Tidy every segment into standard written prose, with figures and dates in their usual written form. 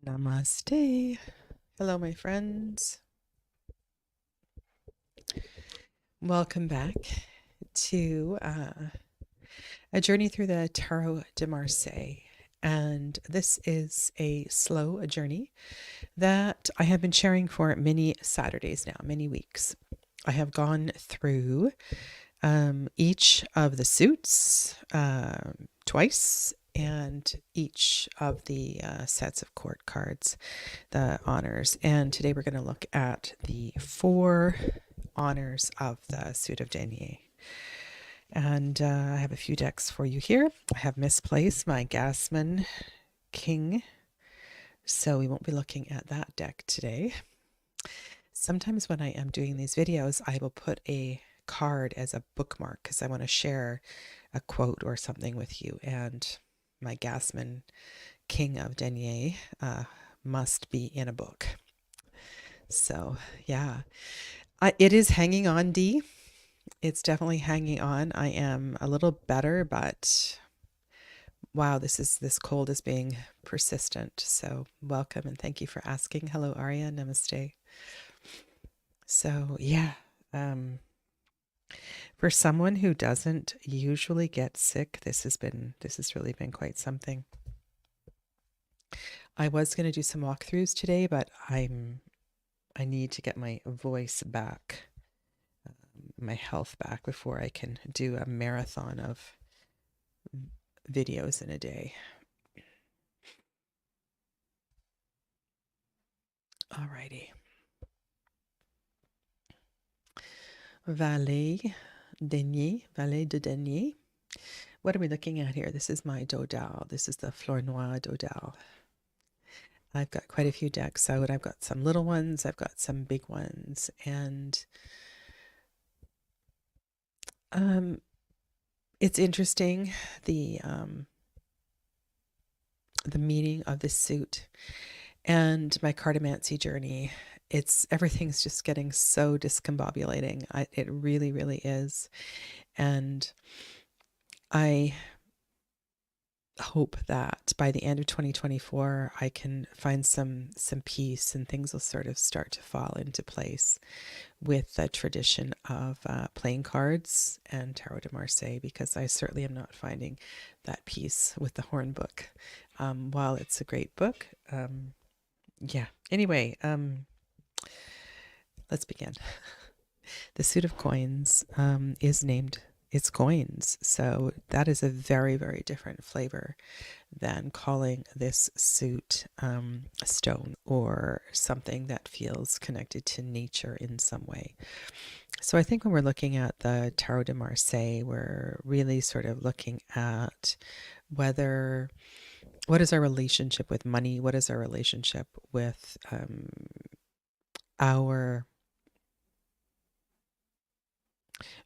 Namaste. Hello, my friends. Welcome back to a journey through the Tarot de Marseille. And this is a slow journey that I have been sharing for many Saturdays now, many weeks. I have gone through each of the suits twice, and each of the sets of court cards, the honors. And today we're going to look at the 4 honors of the suit of Deniers. And I have a few decks for you here. I have misplaced my Gasman King, so we won't be looking at that deck today. Sometimes when I am doing these videos, I will put a card as a bookmark because I want to share a quote or something with you. And my Gasman King of Deniers must be in a book. So yeah, it is hanging on, Dee. It's definitely hanging on. I am a little better, but wow, this cold is being persistent. So welcome and thank you for asking. Hello, Arya. Namaste. So yeah, for someone who doesn't usually get sick, this has really been quite something. I was going to do some walkthroughs today, but I need to get my voice back, my health back before I can do a marathon of videos in a day. Alrighty. Valets de Deniers. What are we looking at here? This is my Dodal. This is the Fleur Noire Dodal. I've got quite a few decks out. I've got some little ones. I've got some big ones. And it's interesting, the meaning of this suit and my cartomancy journey. Everything's just getting so discombobulating. It really, really is. And I hope that by the end of 2024, I can find some peace and things will sort of start to fall into place with the tradition of playing cards and Tarot de Marseille, because I certainly am not finding that peace with the Horn book. While it's a great book, yeah. Anyway, let's begin. The suit of coins is named It's Coins, so that is a very, very different flavor than calling this suit a stone or something that feels connected to nature in some way. So I think when we're looking at the Tarot de Marseille, we're really sort of looking at what is our relationship with money? What is our relationship with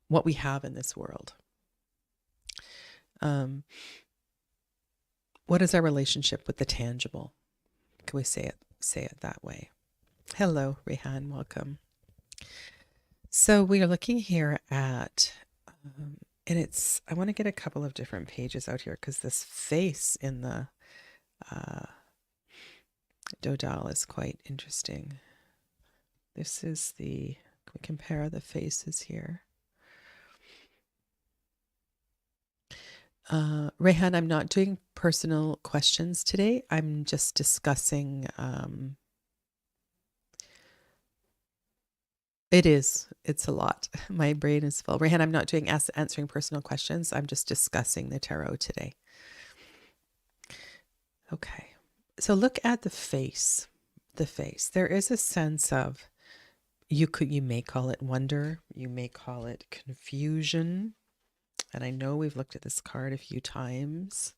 what we have in this world? What is our relationship with the tangible? Can we say it that way? Hello, Rehan, welcome. So we are looking here at, and I want to get a couple of different pages out here because this face in the Dodal is quite interesting. This is can we compare the faces here? Rehan, I'm not doing personal questions today. I'm just discussing. It's a lot. My brain is full. Rehan, I'm not doing answering personal questions. I'm just discussing the tarot today. Okay. So look at the face. The face. There is a sense of, you may call it wonder. You may call it confusion. And I know we've looked at this card a few times.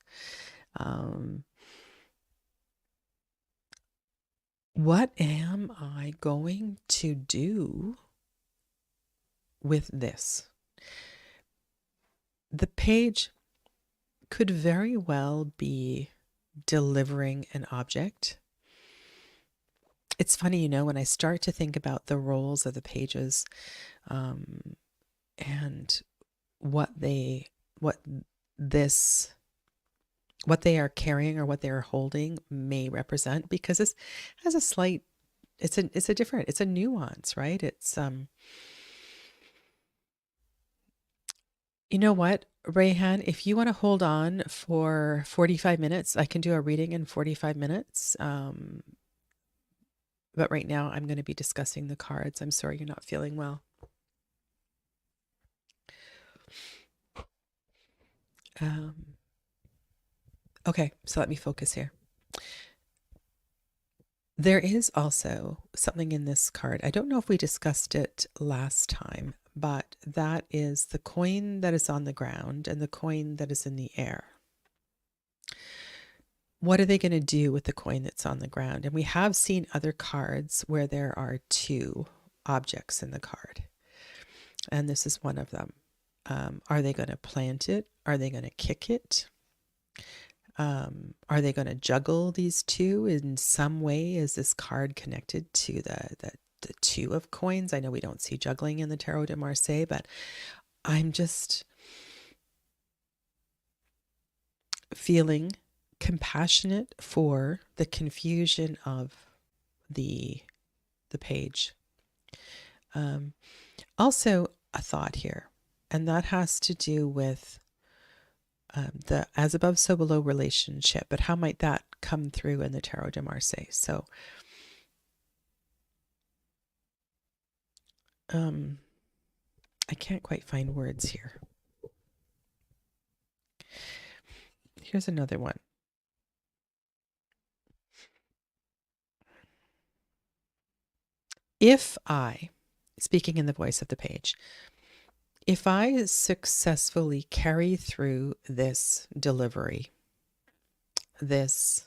What am I going to do with this? The page could very well be delivering an object. It's funny, when I start to think about the roles of the pages, and what this what they are carrying or what they are holding may represent, because this has a slight, it's a nuance, right? It's, you know what, Rayhan, if you want to hold on for 45 minutes, I can do a reading in 45 minutes. But right now I'm going to be discussing the cards. I'm sorry you're not feeling well. Okay, so let me focus here. There is also something in this card. I don't know if we discussed it last time, but that is the coin that is on the ground and the coin that is in the air. What are they going to do with the coin that's on the ground? And we have seen other cards where there are two objects in the card, and this is one of them. Are they going to plant it? Are they going to kick it? Are they going to juggle these two in some way? Is this card connected to the two of coins? I know we don't see juggling in the Tarot de Marseille, but I'm just feeling compassionate for the confusion of the page. Also a thought here, and that has to do with the as above, so below relationship, but how might that come through in the Tarot de Marseille? So, I can't quite find words here. Here's another one. If I, speaking in the voice of the page, if I successfully carry through this delivery, if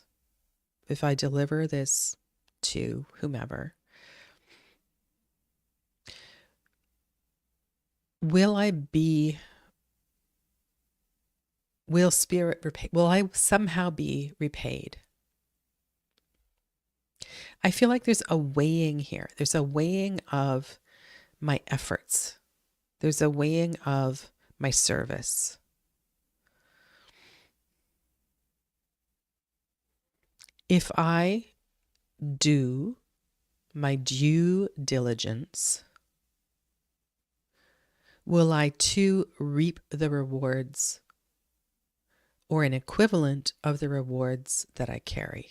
I deliver this to whomever, will I somehow be repaid? I feel like there's a weighing here. There's a weighing of my efforts. There's a weighing of my service. If I do my due diligence, will I too reap the rewards or an equivalent of the rewards that I carry?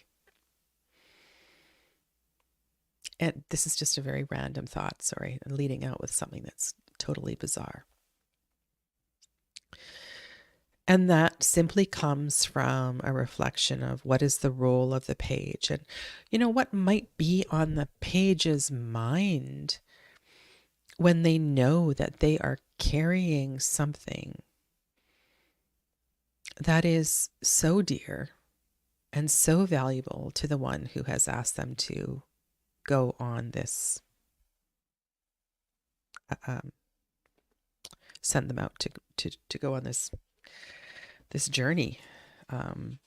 And this is just a very random thought, sorry, leading out with something that's totally bizarre. And that simply comes from a reflection of what is the role of the page, and what might be on the page's mind when they know that they are carrying something that is so dear and so valuable to the one who has asked them to go on this, send them out to go on this journey. And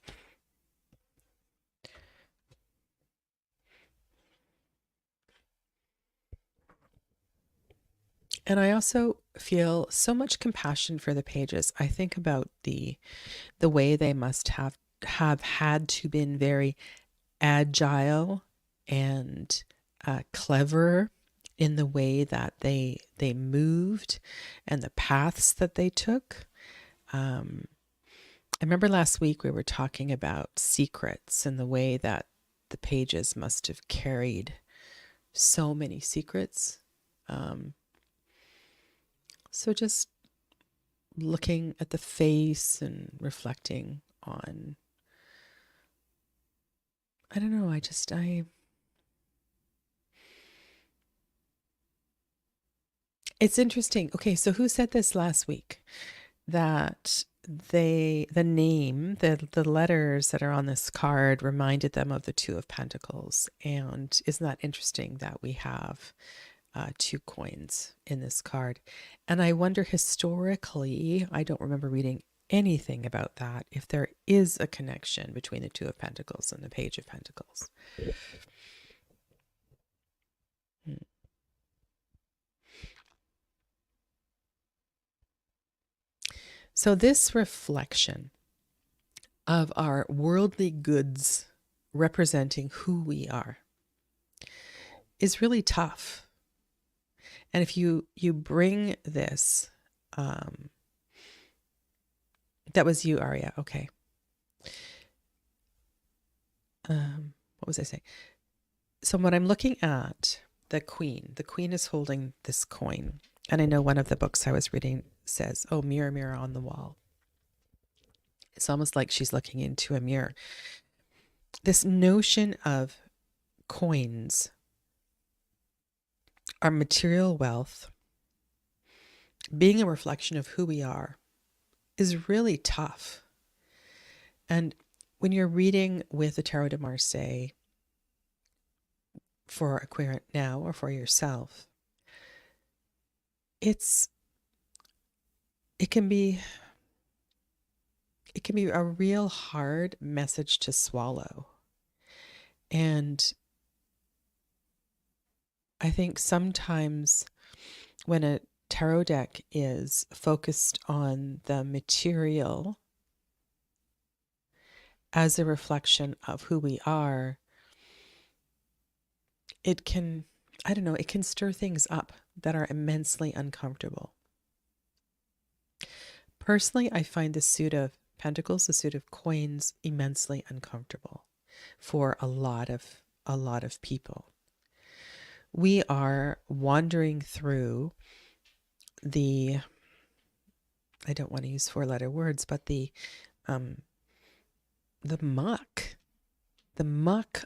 I also feel so much compassion for the pages. I think about the way they must have had to been very agile and clever in the way that they moved and the paths that they took. I remember last week we were talking about secrets and the way that the pages must have carried so many secrets. So just looking at the face and reflecting on, I don't know, it's interesting. Okay, so who said this last week? That the letters that are on this card reminded them of the Two of Pentacles. And isn't that interesting that we have two coins in this card? And I wonder, historically, I don't remember reading anything about that, if there is a connection between the Two of Pentacles and the Page of Pentacles. So this reflection of our worldly goods representing who we are is really tough. And if you bring this, that was you, Arya. Okay. What was I saying? So when I'm looking at the queen is holding this coin. And I know one of the books I was reading says, oh, mirror, mirror on the wall. It's almost like she's looking into a mirror. This notion of coins, our material wealth, being a reflection of who we are, is really tough. And when you're reading with the Tarot de Marseille for a querent now or for yourself, it can be a real hard message to swallow. And I think sometimes when a tarot deck is focused on the material as a reflection of who we are, it can, I don't know, it can stir things up that are immensely uncomfortable. Personally, I find the suit of pentacles, the suit of coins, immensely uncomfortable for a lot of people. We are wandering through the, I don't want to use four-letter words, but the muck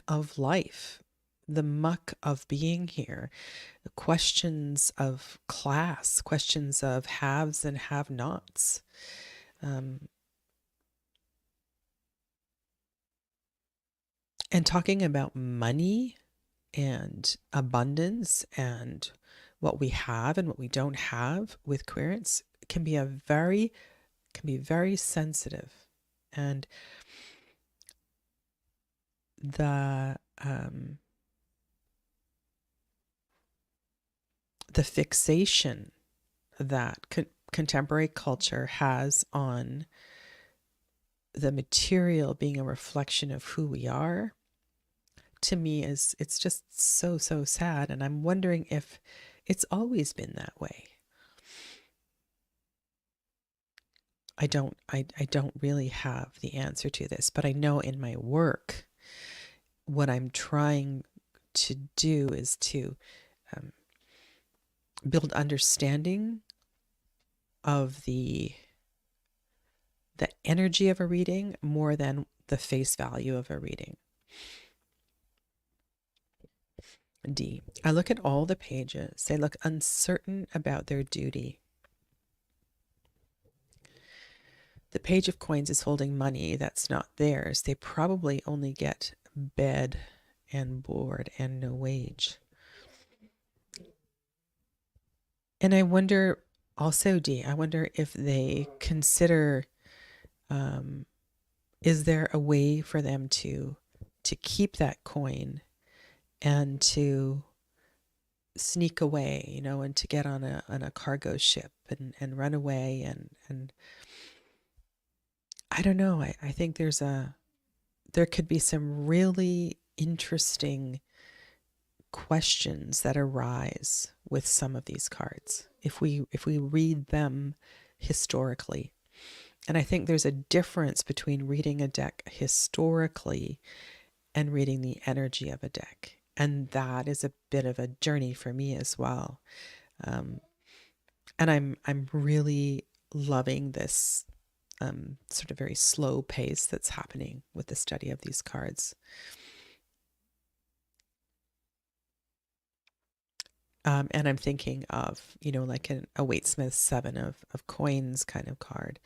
of life, the muck of being here, the questions of class, questions of haves and have-nots. And talking about money and abundance and what we have and what we don't have with querents can be very sensitive. And the fixation that contemporary culture has on the material being a reflection of who we are, to me, it's just so sad. And I'm wondering if it's always been that way. I don't really have the answer to this, but I know in my work, what I'm trying to do is to build understanding of the energy of a reading more than the face value of a reading. D. I look at all the pages. They look uncertain about their duty. The Page of Coins is holding money that's not theirs. They probably only get bed and board and no wage. And I wonder also, D, I wonder if they consider, is there a way for them to keep that coin and to sneak away, you know, and to get on a cargo ship and run away and I don't know. I think there could be some really interesting questions that arise with some of these cards if we read them historically. And I think there's a difference between reading a deck historically and reading the energy of a deck. And that is a bit of a journey for me as well. And I'm really loving this sort of very slow pace that's happening with the study of these cards. And I'm thinking of, you know, like a Waite-Smith Seven of Coins kind of card.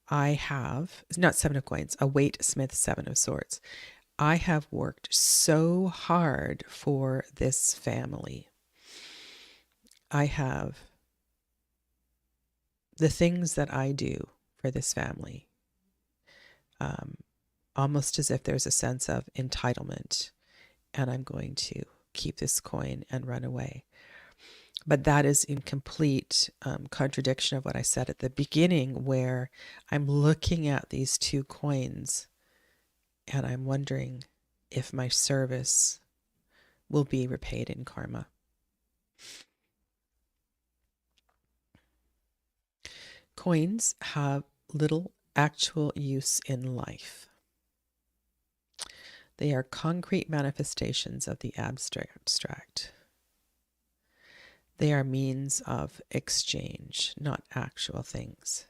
I have, not Seven of Coins, a Waite-Smith Seven of Swords. I have worked so hard for this family. I have the things that I do for this family, almost as if there's a sense of entitlement, and I'm going to keep this coin and run away. But that is in complete contradiction of what I said at the beginning, where I'm looking at these two coins and I'm wondering if my service will be repaid in karma. Coins have little actual use in life. They are concrete manifestations of the abstract. They are means of exchange, not actual things.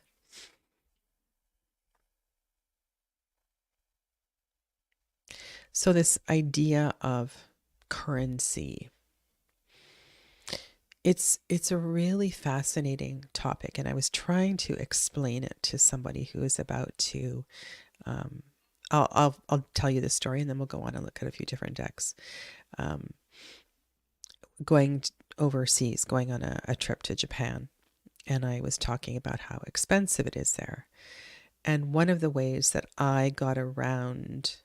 So this idea of currency, it's a really fascinating topic, and I was trying to explain it to somebody who is about to I'll tell you the story, and then we'll go on and look at a few different decks. Going overseas, going on a trip to Japan, and I was talking about how expensive it is there. And one of the ways that I got around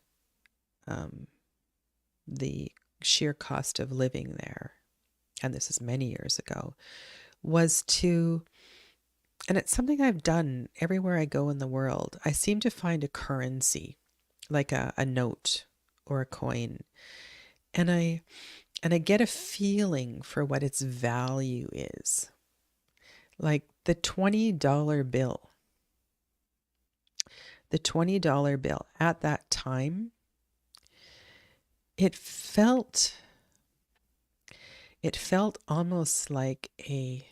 the sheer cost of living there, and this is many years ago, was to, and it's something I've done everywhere I go in the world, I seem to find a currency, like a note or a coin, and I get a feeling for what its value is. Like the $20 bill. The $20 bill at that time, it felt almost like a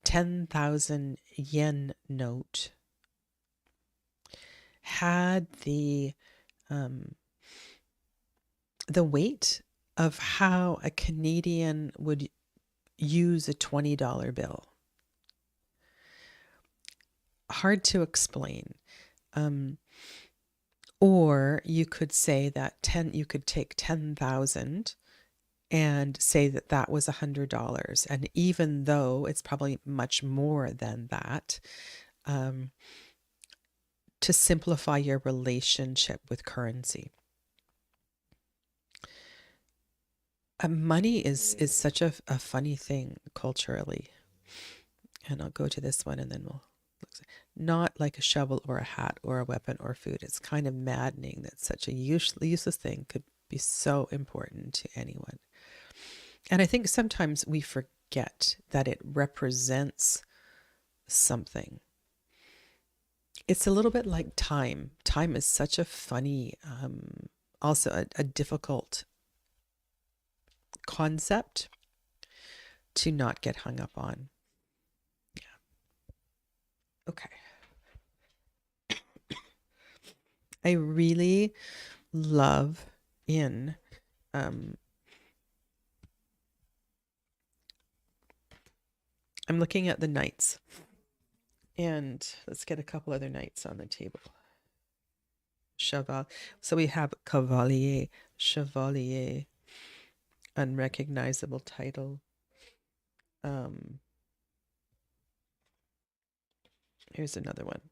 10,000 yen note had the weight of how a Canadian would use a $20 bill. Hard to explain. Or you could say that you could take 10,000 and say that that was $100. And even though it's probably much more than that, to simplify your relationship with currency. Money is such a funny thing culturally. And I'll go to this one and then we'll look. Not like a shovel or a hat or a weapon or food. It's kind of maddening that such a useless thing could be so important to anyone. And I think sometimes we forget that it represents something. It's a little bit like time. Time is such a funny, also a difficult concept to not get hung up on. Yeah. Okay. I really love in I'm looking at the knights, and let's get a couple other knights on the table. Cheval. So we have Cavalier, Chevalier, unrecognizable title. Here's another one.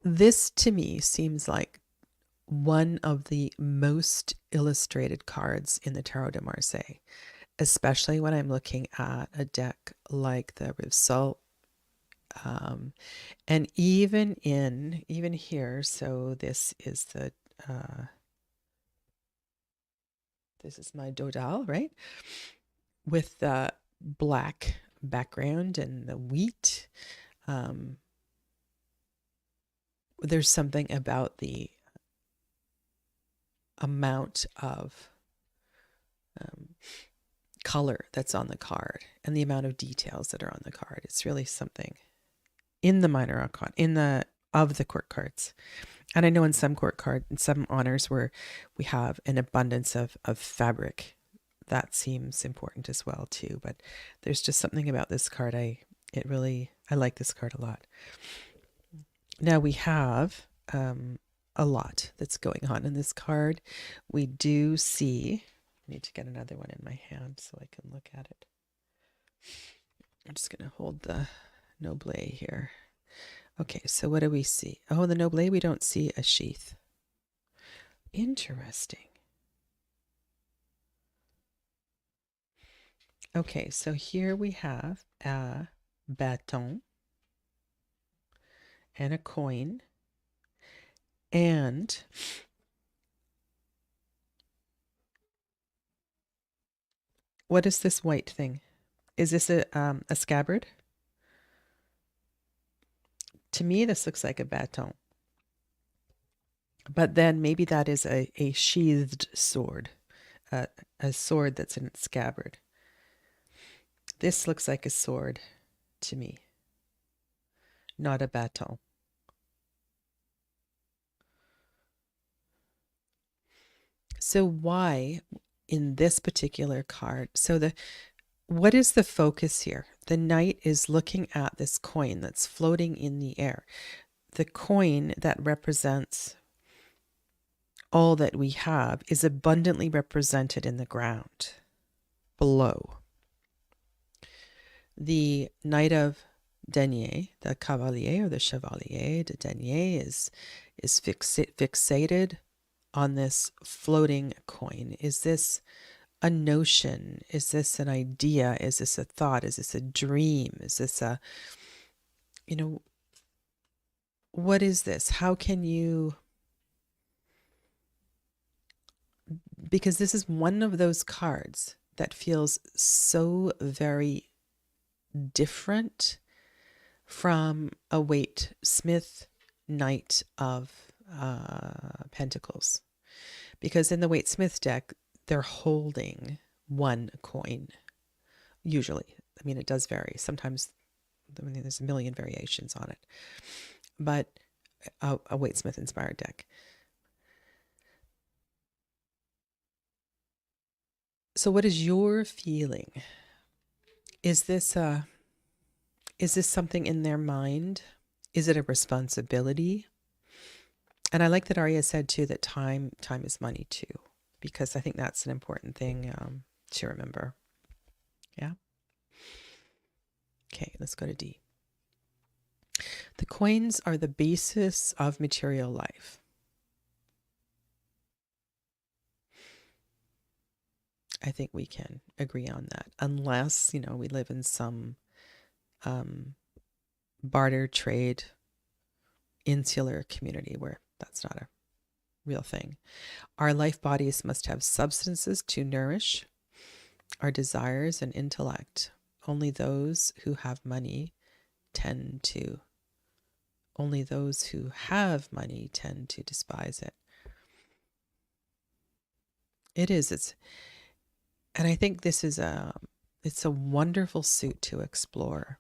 This to me seems like one of the most illustrated cards in the Tarot de Marseille, especially when I'm looking at a deck like the Result. And even here, so this is the this is my Dodal, right? With the black background and the wheat. There's something about the amount of color that's on the card and the amount of details that are on the card. It's really something in the minor arcana, of the court cards. And I know in some court cards, in some honors where we have an abundance of fabric, that seems important as well too. But there's just something about this card. I like this card a lot. Now we have a lot that's going on in this card. We do see, I need to get another one in my hand so I can look at it. I'm just going to hold the Noble here. Okay, so what do we see? Oh, the Noble, we don't see a sheath. Interesting. Okay, so here we have a bâton and a coin. And what is this white thing? Is this a scabbard? To me, this looks like a baton. But then maybe that is a sheathed sword, a sword that's in its scabbard. This looks like a sword to me, not a baton. So why in this particular card? So what is the focus here? The knight is looking at this coin that's floating in the air. The coin that represents all that we have is abundantly represented in the ground below. The Knight of Deniers, the Cavalier or the Chevalier de Deniers, is fixated on this floating coin. Is this a notion? Is this an idea? Is this a thought? Is this a dream? Is this a, what is this? How can you, because this is one of those cards that feels so very different from a Waite Smith Knight of Pentacles. Because in the Waite Smith deck, they're holding one coin, usually. I mean, it does vary. Sometimes there's a million variations on it. But a Waite Smith inspired deck. So what is your feeling? Is this something in their mind? Is it a responsibility? And I like that Arya said too that time is money too, because I think that's an important thing to remember. Yeah. Okay, let's go to D. The coins are the basis of material life. I think we can agree on that, unless, we live in some barter trade insular community where that's not a real thing. Our life bodies must have substances to nourish our desires and intellect. Only those who have money tend to despise it. It is. And I think this is it's a wonderful suit to explore.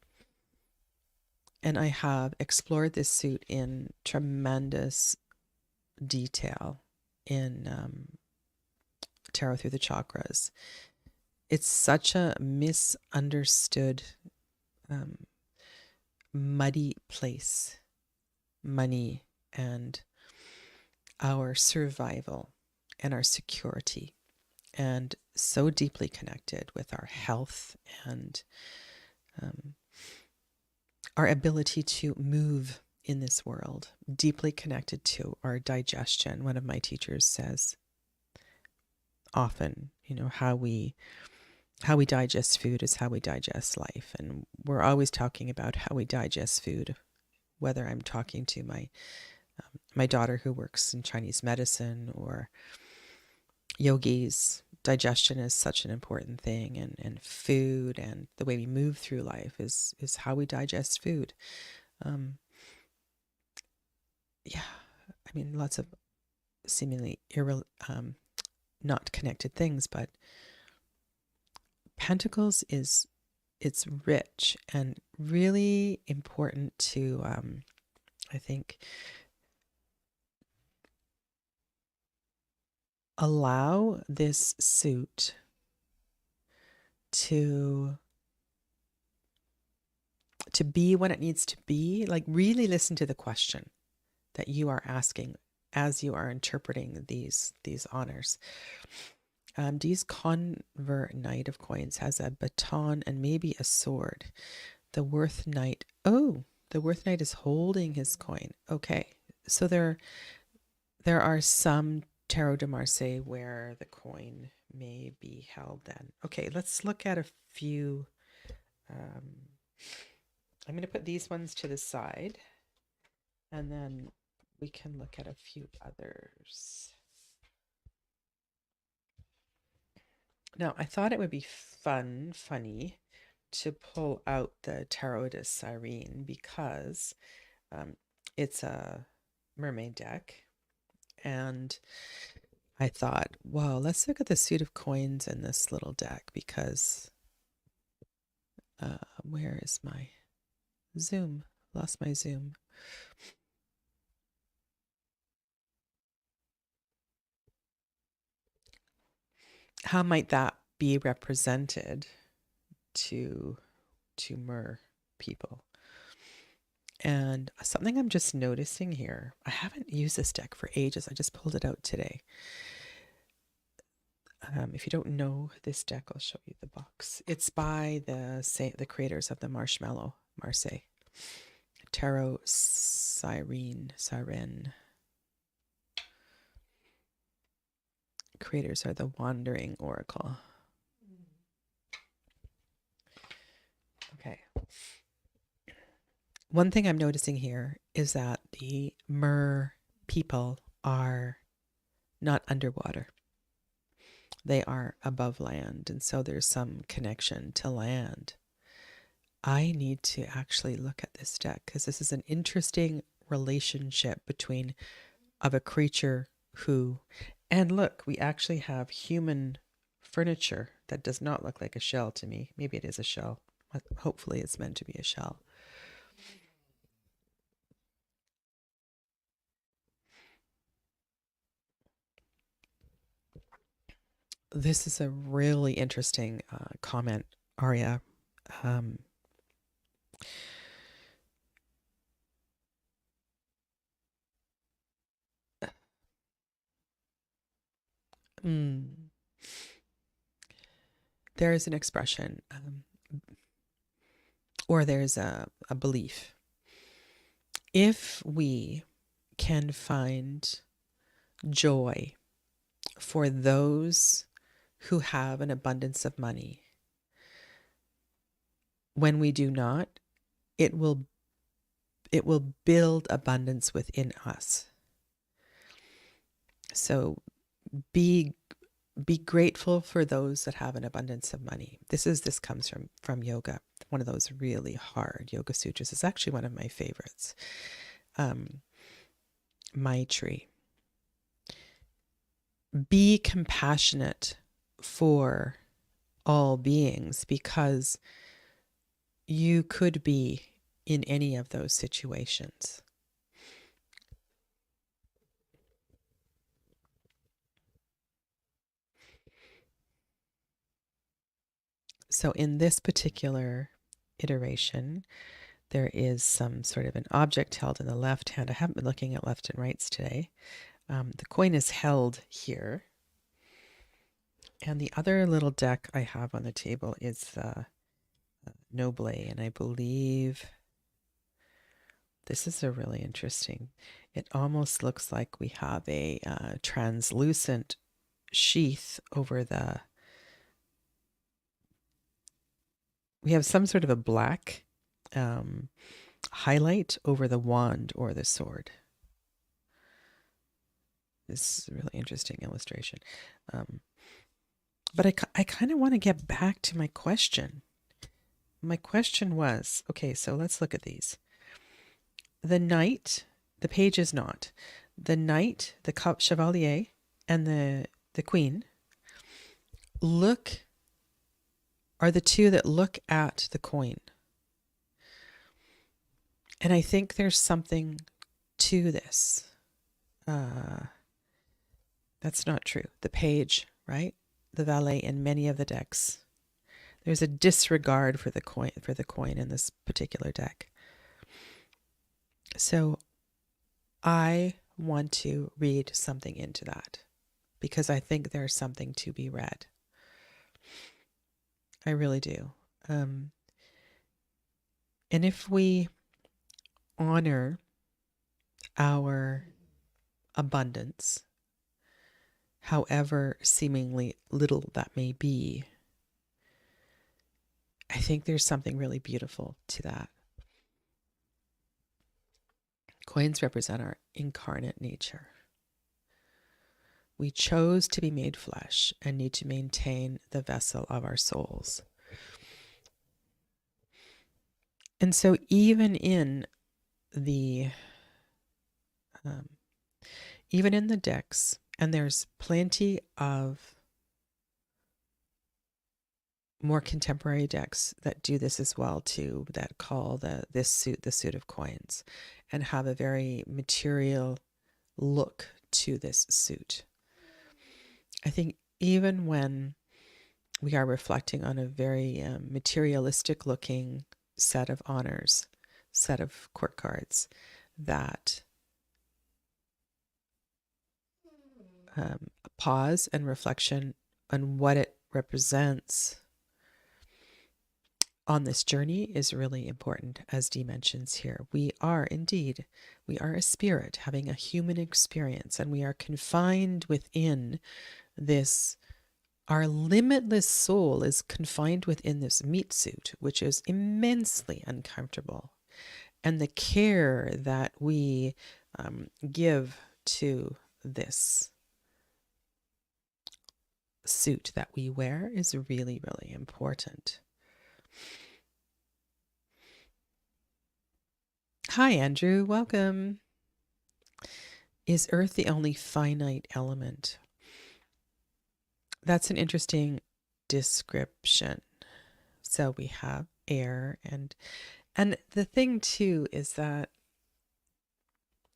And I have explored this suit in tremendous detail in Tarot Through the Chakras. It's such a misunderstood, muddy place, money and our survival and our security, and so deeply connected with our health and our ability to move in this world, deeply connected to our digestion. One of my teachers says often, how we digest food is how we digest life. And we're always talking about how we digest food, whether I'm talking to my daughter who works in Chinese medicine or yogis. Digestion is such an important thing, and food and the way we move through life is how we digest food. Yeah, I mean, lots of seemingly not connected things, but Pentacles it's rich and really important to, I think, allow this suit to be what it needs to be. Like, really listen to the question that you are asking as you are interpreting these honors. Dee's Convert Knight of Coins has a baton and maybe a sword. The Worth Knight, the Worth Knight is holding his coin. Okay, so there are some Tarot de Marseille where the coin may be held then. Okay, let's look at a few. I'm going to put these ones to the side, and then we can look at a few others. Now, I thought it would be funny to pull out the Tarot de Marseille because it's a mermaid deck. And I thought, well, let's look at the suit of coins in this little deck because where is my Zoom? Lost my Zoom. How might that be represented to mer people? And something I'm just noticing here, I haven't used this deck for ages. I just pulled it out today. If you don't know this deck, I'll show you the box. It's by the creators of the Marshmallow Marseille. Tarot Siren. Creators are the Wandering Oracle. Okay. One thing I'm noticing here is that the mer people are not underwater. They are above land, and so there's some connection to land. I need to actually look at this deck because this is an interesting relationship between of a creature who, and look, we actually have human furniture that does not look like a shell to me. Maybe it is a shell. Hopefully it's meant to be a shell. This is a really interesting comment, Aria. There is an expression, or there's a belief. If we can find joy for those who have an abundance of money, when we do not, it will build abundance within us. So be grateful for those that have an abundance of money. This comes from yoga, one of those really hard yoga sutras. It's actually one of my favorites. Maitri. Be compassionate for all beings because you could be in any of those situations. So in this particular iteration, there is some sort of an object held in the left hand. I haven't been looking at left and rights today. The coin is held here. And the other little deck I have on the table is the Noble, and I believe this is a really interesting. It almost looks like we have a translucent sheath over the. We have some sort of a black highlight over the wand or the sword. This is a really interesting illustration. But I kind of want to get back to my question. My question was, okay, so let's look at these. The knight, the page is not. The knight, the Chevalier, and the queen are the two that look at the coin. And I think there's something to this. That's not true. The page, right? The valet in many of the decks. There's a disregard for the coin in this particular deck. So I want to read something into that because I think there's something to be read. I really do. And if we honor our abundance, however seemingly little that may be, I think there's something really beautiful to that. Coins represent our incarnate nature. We chose to be made flesh and need to maintain the vessel of our souls. And so even in the decks, and there's plenty of more contemporary decks that do this as well too, that call this suit the suit of coins, and have a very material look to this suit. I think even when we are reflecting on a very materialistic looking set of honors, set of court cards, that pause and reflection on what it represents on this journey is really important, as Dee mentions here. We are a spirit having a human experience, and we are confined within this. Our limitless soul is confined within this meat suit, which is immensely uncomfortable. And the care that we give to this suit that we wear is really, really important. Hi, Andrew. Welcome. Is Earth the only finite element? That's an interesting description. So we have air, and the thing too is that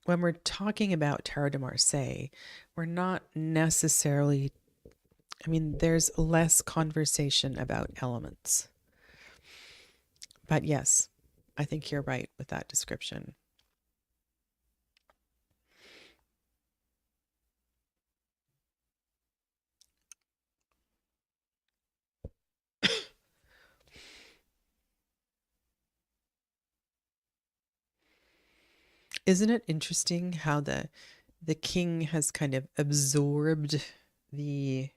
when we're talking about Tarot de Marseille, we're not necessarily, there's less conversation about elements. But yes, I think you're right with that description. Isn't it interesting how the king has kind of absorbed the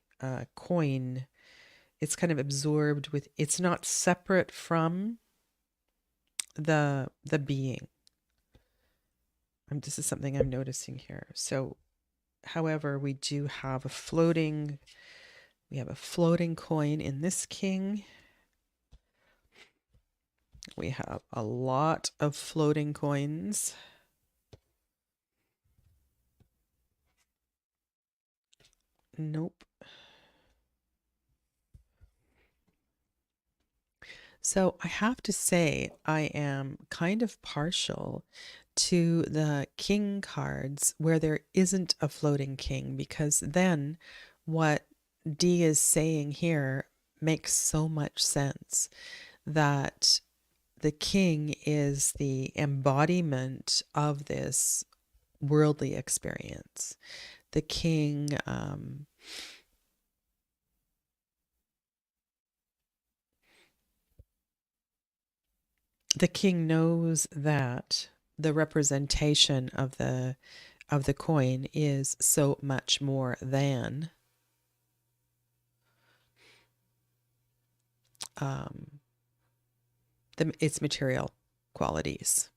coin? It's kind of absorbed with, it's not separate from the being. This is something I'm noticing here. So, however, we do have a floating coin in this king. We have a lot of floating coins. Nope. So I have to say, I am kind of partial to the king cards where there isn't a floating king, because then what Dee is saying here makes so much sense, that the king is the embodiment of this worldly experience. The king knows that the representation of the coin is so much more than its material qualities.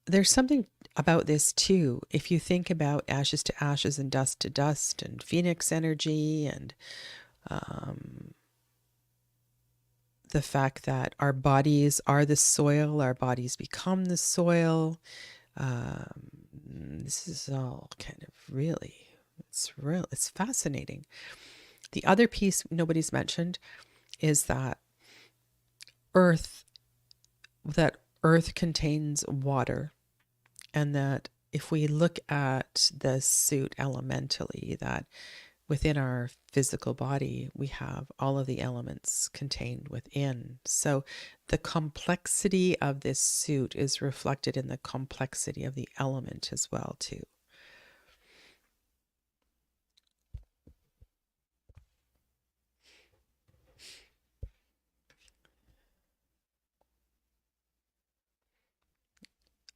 There's something about this too. If you think about ashes to ashes and dust to dust and phoenix energy, and the fact that our bodies are the soil, our bodies become the soil. This is all kind of really, it's fascinating. The other piece nobody's mentioned is that Earth contains water, and that if we look at the suit elementally, that within our physical body, we have all of the elements contained within. So the complexity of this suit is reflected in the complexity of the element as well, too.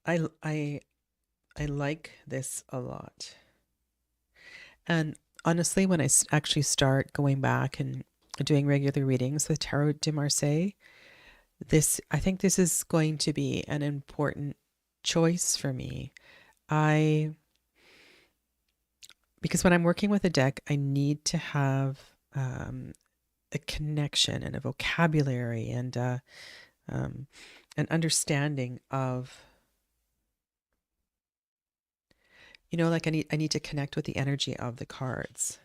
I like this a lot. And honestly, when I actually start going back and doing regular readings with Tarot de Marseille, I think this is going to be an important choice for me. Because when I'm working with a deck, I need to have a connection and a vocabulary and an understanding of, like I need to connect with the energy of the cards.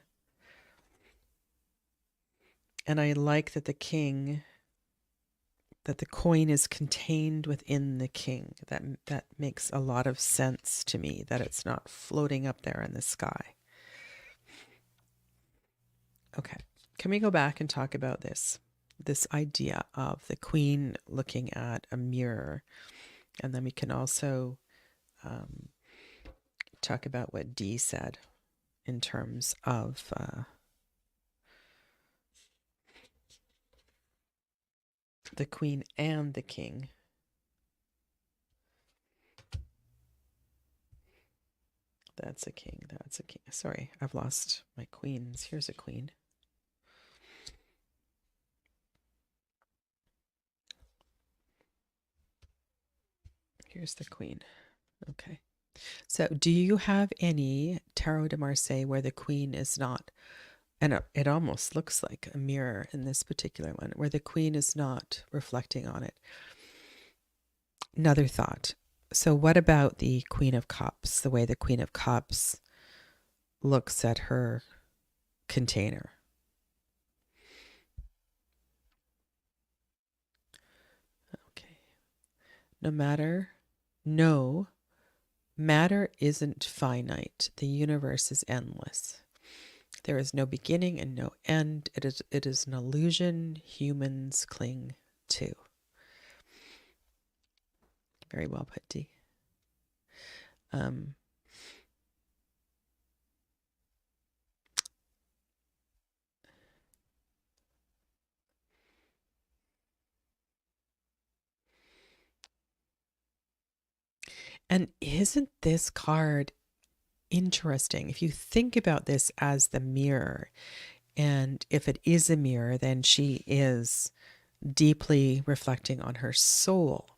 And I like that the coin is contained within the king. That makes a lot of sense to me, that it's not floating up there in the sky. Okay, can we go back and talk about this idea of the queen looking at a mirror? And then we can also talk about what Dee said in terms of the queen and the king. That's a king. That's a king. Sorry, I've lost my queens. Here's a queen. Here's the queen. Okay. So do you have any Tarot de Marseille where the queen is not, and it almost looks like a mirror in this particular one, where the queen is not reflecting on it? Another thought. So what about the Queen of Cups, the way the Queen of Cups looks at her container? Okay. No, matter isn't finite. The universe is endless. There is no beginning and no end. It is an illusion humans cling to. Very well put, Dee. And isn't this card interesting? If you think about this as the mirror, and if it is a mirror, then she is deeply reflecting on her soul.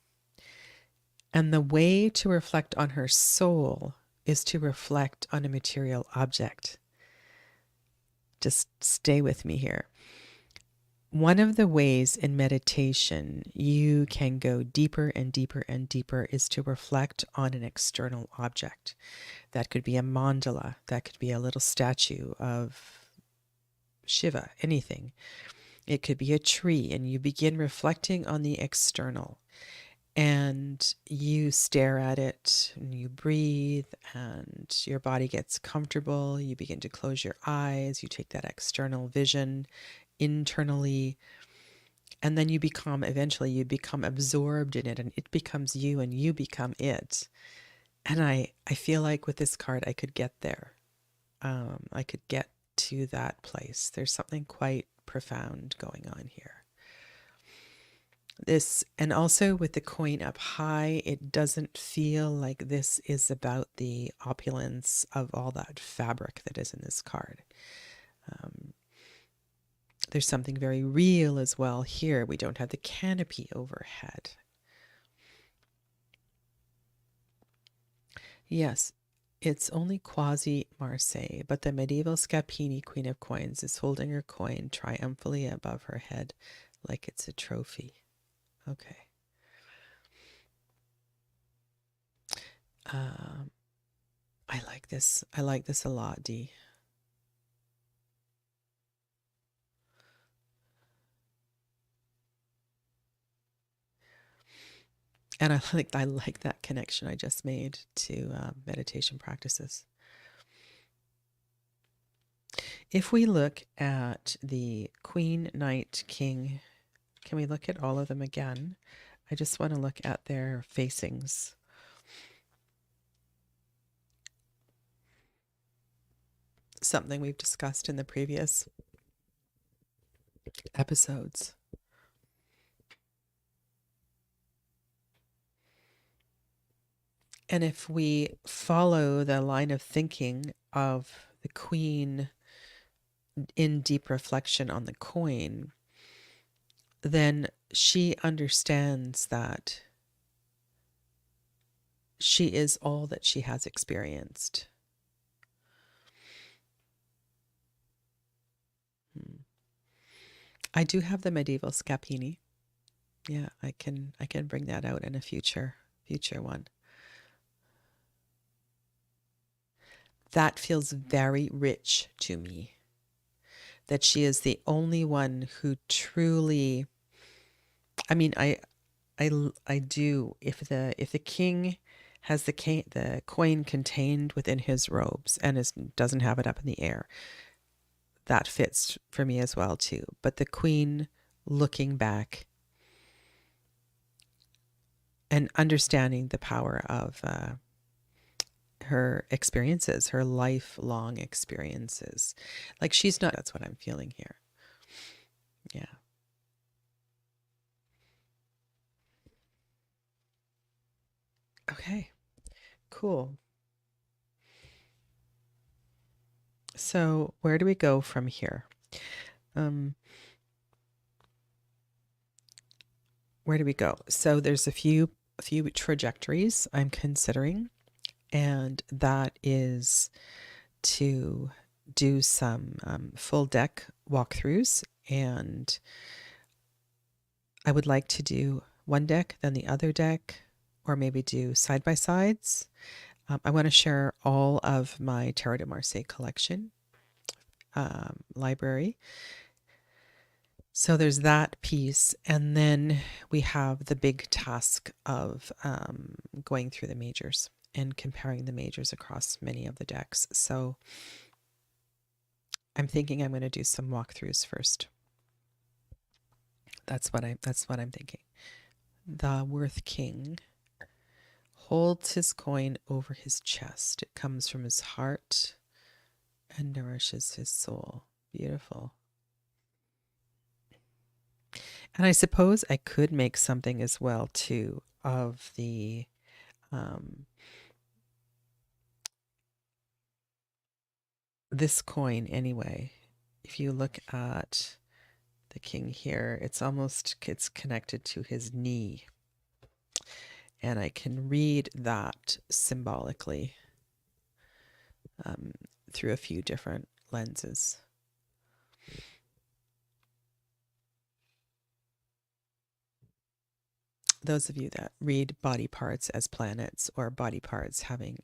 And the way to reflect on her soul is to reflect on a material object. Just stay with me here. One of the ways in meditation you can go deeper and deeper and deeper is to reflect on an external object. That could be a mandala, that could be a little statue of Shiva, anything. It could be a tree, and you begin reflecting on the external. And you stare at it, and you breathe, and your body gets comfortable. You begin to close your eyes. You take that external vision internally, and then eventually you become absorbed in it, and it becomes you, and you become it. And I feel like with this card, I could get there. I could get to that place. There's something quite profound going on here. And also with the coin up high, it doesn't feel like this is about the opulence of all that fabric that is in this card. There's something very real as well here. We don't have the canopy overhead. Yes, it's only quasi-Marseille, but the medieval Scapini, Queen of Coins, is holding her coin triumphantly above her head like it's a trophy. Okay. I like this. I like this a lot, Dee. And I like that connection I just made to meditation practices. If we look at the Queen, Knight, King, can we look at all of them again? I just want to look at their facings. Something we've discussed in the previous episodes. And if we follow the line of thinking of the Queen in deep reflection on the coin, then she understands that she is all that she has experienced. I do have the medieval scapini. Yeah, I can bring that out in a future one. That feels very rich to me. That she is the only one who truly, I mean, I do, if the king has the coin contained within his robes and doesn't have it up in the air, that fits for me as well too. But the queen looking back and understanding the power of her experiences, her lifelong experiences. Like she's not, that's what I'm feeling here. Yeah. Okay, cool. So where do we go from here? Where do we go? So there's a few trajectories I'm considering, and that is to do some full deck walkthroughs, and I would like to do one deck, then the other deck, or maybe do side by sides. I want to share all of my Tarot de Marseille collection library. So there's that piece, and then we have the big task of going through the majors and comparing the majors across many of the decks. So I'm thinking I'm going to do some walkthroughs first. That's what I'm thinking. The Worth King holds his coin over his chest. It comes from his heart and nourishes his soul. Beautiful. And I suppose I could make something as well too of the this coin anyway. If you look at the king here, it's connected to his knee. And I can read that symbolically through a few different lenses. Those of you that read body parts as planets or body parts having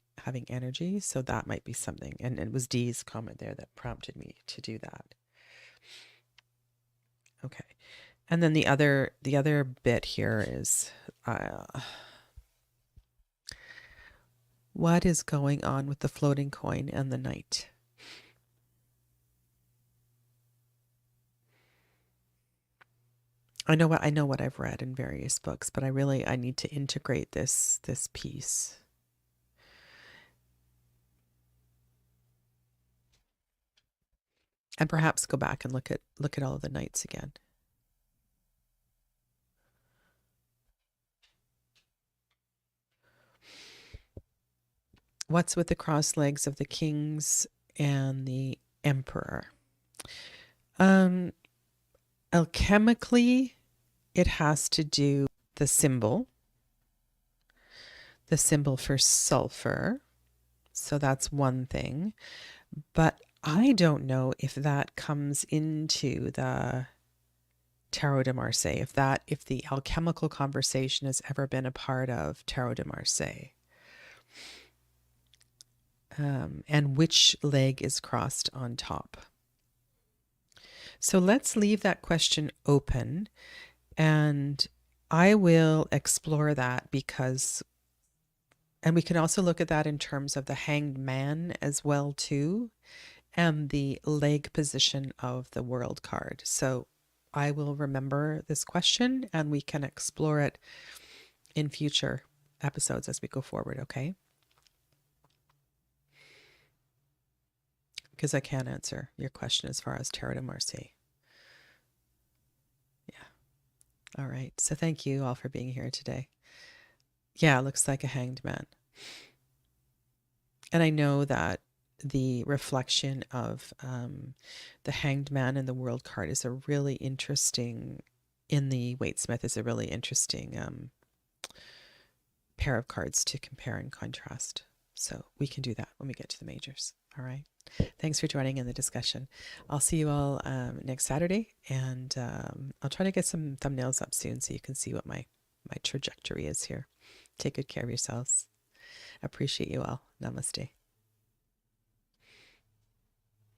energy, so that might be something. And it was Dee's comment there that prompted me to do that. Okay. And then the other bit here is what is going on with the floating coin and the knight? I know what I've read in various books, but I need to integrate this piece. And perhaps go back and look at all of the knights again. What's with the cross legs of the kings and the emperor? Alchemically, it has to do the symbol for sulfur. So that's one thing. But I don't know if that comes into the Tarot de Marseille, if the alchemical conversation has ever been a part of Tarot de Marseille. And which leg is crossed on top. So let's leave that question open, and I will explore that and we can also look at that in terms of the hanged man as well too, and the leg position of the world card. So I will remember this question and we can explore it in future episodes as we go forward, okay? Because I can't answer your question as far as Tarot de Marseille. Yeah. All right. So thank you all for being here today. Yeah, it looks like a hanged man. And I know that the reflection of the Hanged Man and the World card is a really interesting, in the Waite-Smith, is a really interesting pair of cards to compare and contrast. So we can do that when we get to the majors. All right. Thanks for joining in the discussion. I'll see you all next Saturday, and I'll try to get some thumbnails up soon so you can see what my trajectory is here. Take good care of yourselves. Appreciate you all. Namaste.